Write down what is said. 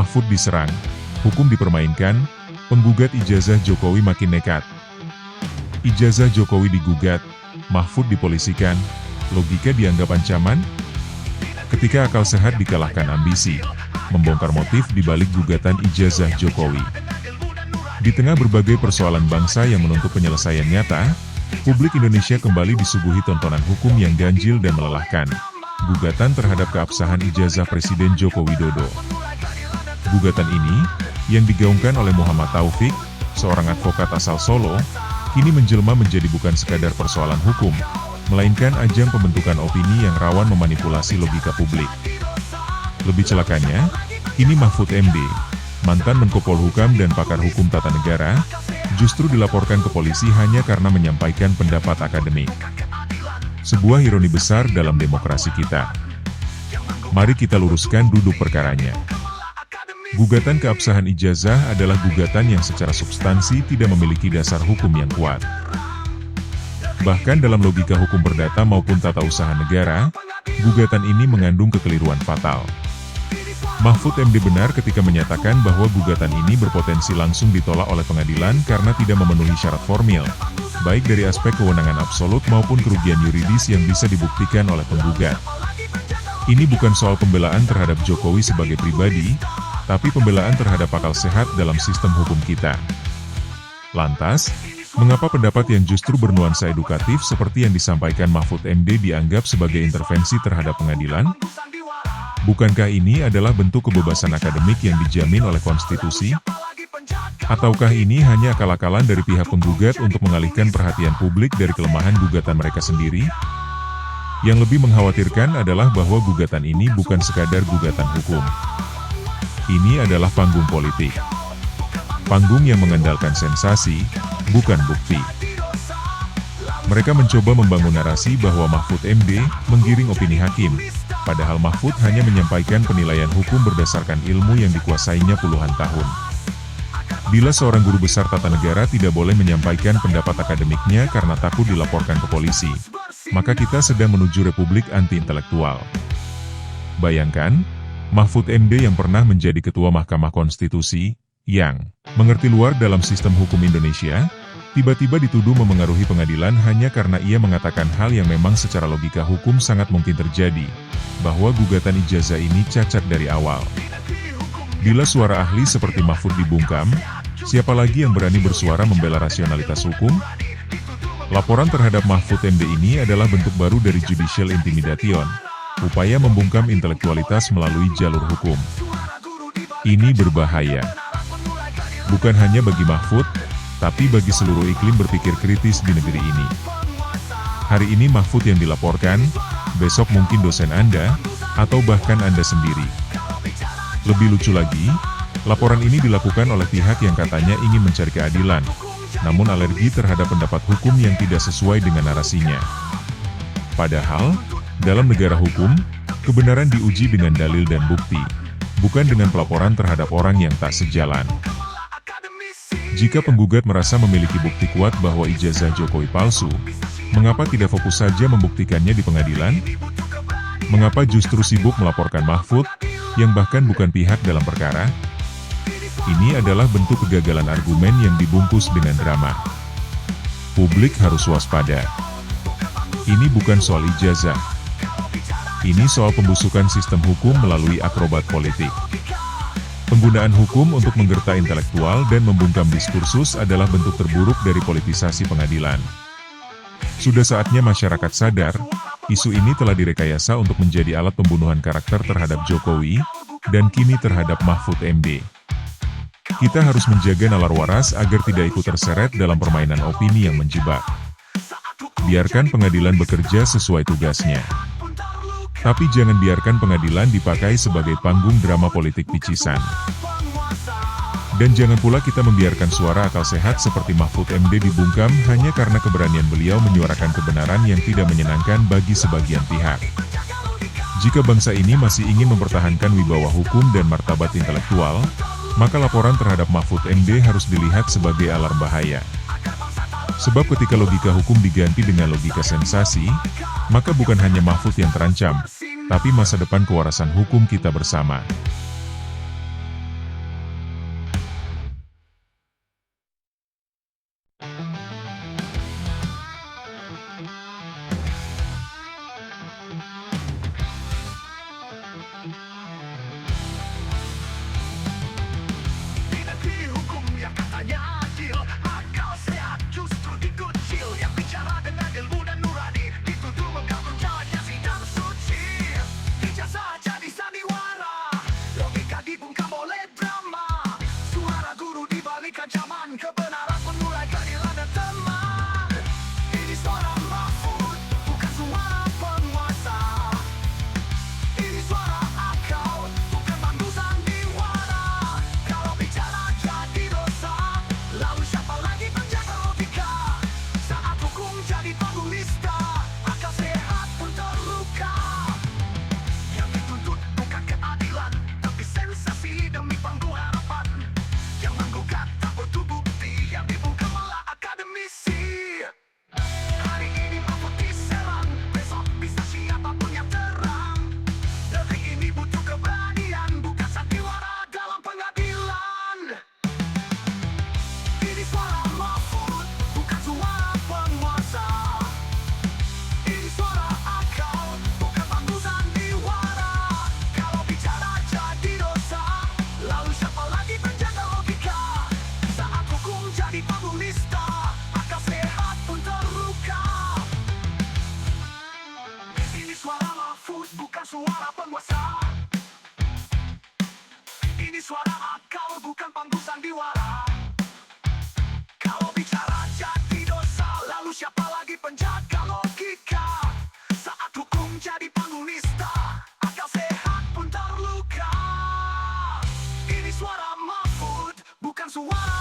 Mahfud diserang, hukum dipermainkan, penggugat ijazah Jokowi makin nekat. Ijazah Jokowi digugat, Mahfud dipolisikan, logika dianggap ancaman? Ketika akal sehat dikalahkan ambisi, membongkar motif dibalik gugatan ijazah Jokowi. Di tengah berbagai persoalan bangsa yang menuntut penyelesaian nyata, publik Indonesia kembali disuguhi tontonan hukum yang ganjil dan melelahkan. Gugatan terhadap keabsahan ijazah Presiden Joko Widodo. Gugatan ini, yang digaungkan oleh Muhammad Taufik, seorang advokat asal Solo, kini menjelma menjadi bukan sekadar persoalan hukum, melainkan ajang pembentukan opini yang rawan memanipulasi logika publik. Lebih celakanya, kini Mahfud MD, mantan Menko Polhukam dan pakar hukum tata negara, justru dilaporkan ke polisi hanya karena menyampaikan pendapat akademik. Sebuah ironi besar dalam demokrasi kita. Mari kita luruskan duduk perkaranya. Gugatan keabsahan ijazah adalah gugatan yang secara substansi tidak memiliki dasar hukum yang kuat. Bahkan dalam logika hukum perdata maupun tata usaha negara, gugatan ini mengandung kekeliruan fatal. Mahfud MD benar ketika menyatakan bahwa gugatan ini berpotensi langsung ditolak oleh pengadilan karena tidak memenuhi syarat formil, baik dari aspek kewenangan absolut maupun kerugian yuridis yang bisa dibuktikan oleh penggugat. Ini bukan soal pembelaan terhadap Jokowi sebagai pribadi, tapi pembelaan terhadap akal sehat dalam sistem hukum kita. Lantas, mengapa pendapat yang justru bernuansa edukatif seperti yang disampaikan Mahfud MD dianggap sebagai intervensi terhadap pengadilan? Bukankah ini adalah bentuk kebebasan akademik yang dijamin oleh konstitusi? Ataukah ini hanya akal-akalan dari pihak penggugat untuk mengalihkan perhatian publik dari kelemahan gugatan mereka sendiri? Yang lebih mengkhawatirkan adalah bahwa gugatan ini bukan sekadar gugatan hukum. Ini adalah panggung politik. Panggung yang mengandalkan sensasi, bukan bukti. Mereka mencoba membangun narasi bahwa Mahfud MD menggiring opini hakim, padahal Mahfud hanya menyampaikan penilaian hukum berdasarkan ilmu yang dikuasainya puluhan tahun. Bila seorang guru besar tata negara tidak boleh menyampaikan pendapat akademiknya karena takut dilaporkan ke polisi, maka kita sedang menuju republik anti-intelektual. Bayangkan, Mahfud MD yang pernah menjadi Ketua Mahkamah Konstitusi, yang mengerti luar dalam sistem hukum Indonesia, tiba-tiba dituduh memengaruhi pengadilan hanya karena ia mengatakan hal yang memang secara logika hukum sangat mungkin terjadi, bahwa gugatan ijazah ini cacat dari awal. Bila suara ahli seperti Mahfud dibungkam, siapa lagi yang berani bersuara membela rasionalitas hukum? Laporan terhadap Mahfud MD ini adalah bentuk baru dari judicial intimidation, upaya membungkam intelektualitas melalui jalur hukum. Ini berbahaya. Bukan hanya bagi Mahfud, tapi bagi seluruh iklim berpikir kritis di negeri ini. Hari ini Mahfud yang dilaporkan, besok mungkin dosen Anda, atau bahkan Anda sendiri. Lebih lucu lagi, laporan ini dilakukan oleh pihak yang katanya ingin mencari keadilan, namun alergi terhadap pendapat hukum yang tidak sesuai dengan narasinya. Padahal, dalam negara hukum, kebenaran diuji dengan dalil dan bukti, bukan dengan pelaporan terhadap orang yang tak sejalan. Jika penggugat merasa memiliki bukti kuat bahwa ijazah Jokowi palsu, mengapa tidak fokus saja membuktikannya di pengadilan? Mengapa justru sibuk melaporkan Mahfud, yang bahkan bukan pihak dalam perkara? Ini adalah bentuk kegagalan argumen yang dibungkus dengan drama. Publik harus waspada. Ini bukan soal ijazah. Ini soal pembusukan sistem hukum melalui akrobat politik. Penggunaan hukum untuk menggerta intelektual dan membungkam diskursus adalah bentuk terburuk dari politisasi pengadilan. Sudah saatnya masyarakat sadar, isu ini telah direkayasa untuk menjadi alat pembunuhan karakter terhadap Jokowi, dan kini terhadap Mahfud MD. Kita harus menjaga nalar waras agar tidak ikut terseret dalam permainan opini yang menjebak. Biarkan pengadilan bekerja sesuai tugasnya. Tapi jangan biarkan pengadilan dipakai sebagai panggung drama politik picisan. Dan jangan pula kita membiarkan suara akal sehat seperti Mahfud MD dibungkam hanya karena keberanian beliau menyuarakan kebenaran yang tidak menyenangkan bagi sebagian pihak. Jika bangsa ini masih ingin mempertahankan wibawa hukum dan martabat intelektual, maka laporan terhadap Mahfud MD harus dilihat sebagai alarm bahaya. Sebab ketika logika hukum diganti dengan logika sensasi, maka bukan hanya Mahfud yang terancam, tapi masa depan kewarasan hukum kita bersama. Ini suara akal, bukan panggung sandiwara. Kalau bicara jadi dosa, lalu siapa lagi penjaga logika? Saat hukum jadi panggung nista, akal sehat pun terluka. Ini suara Mahfud, bukan suara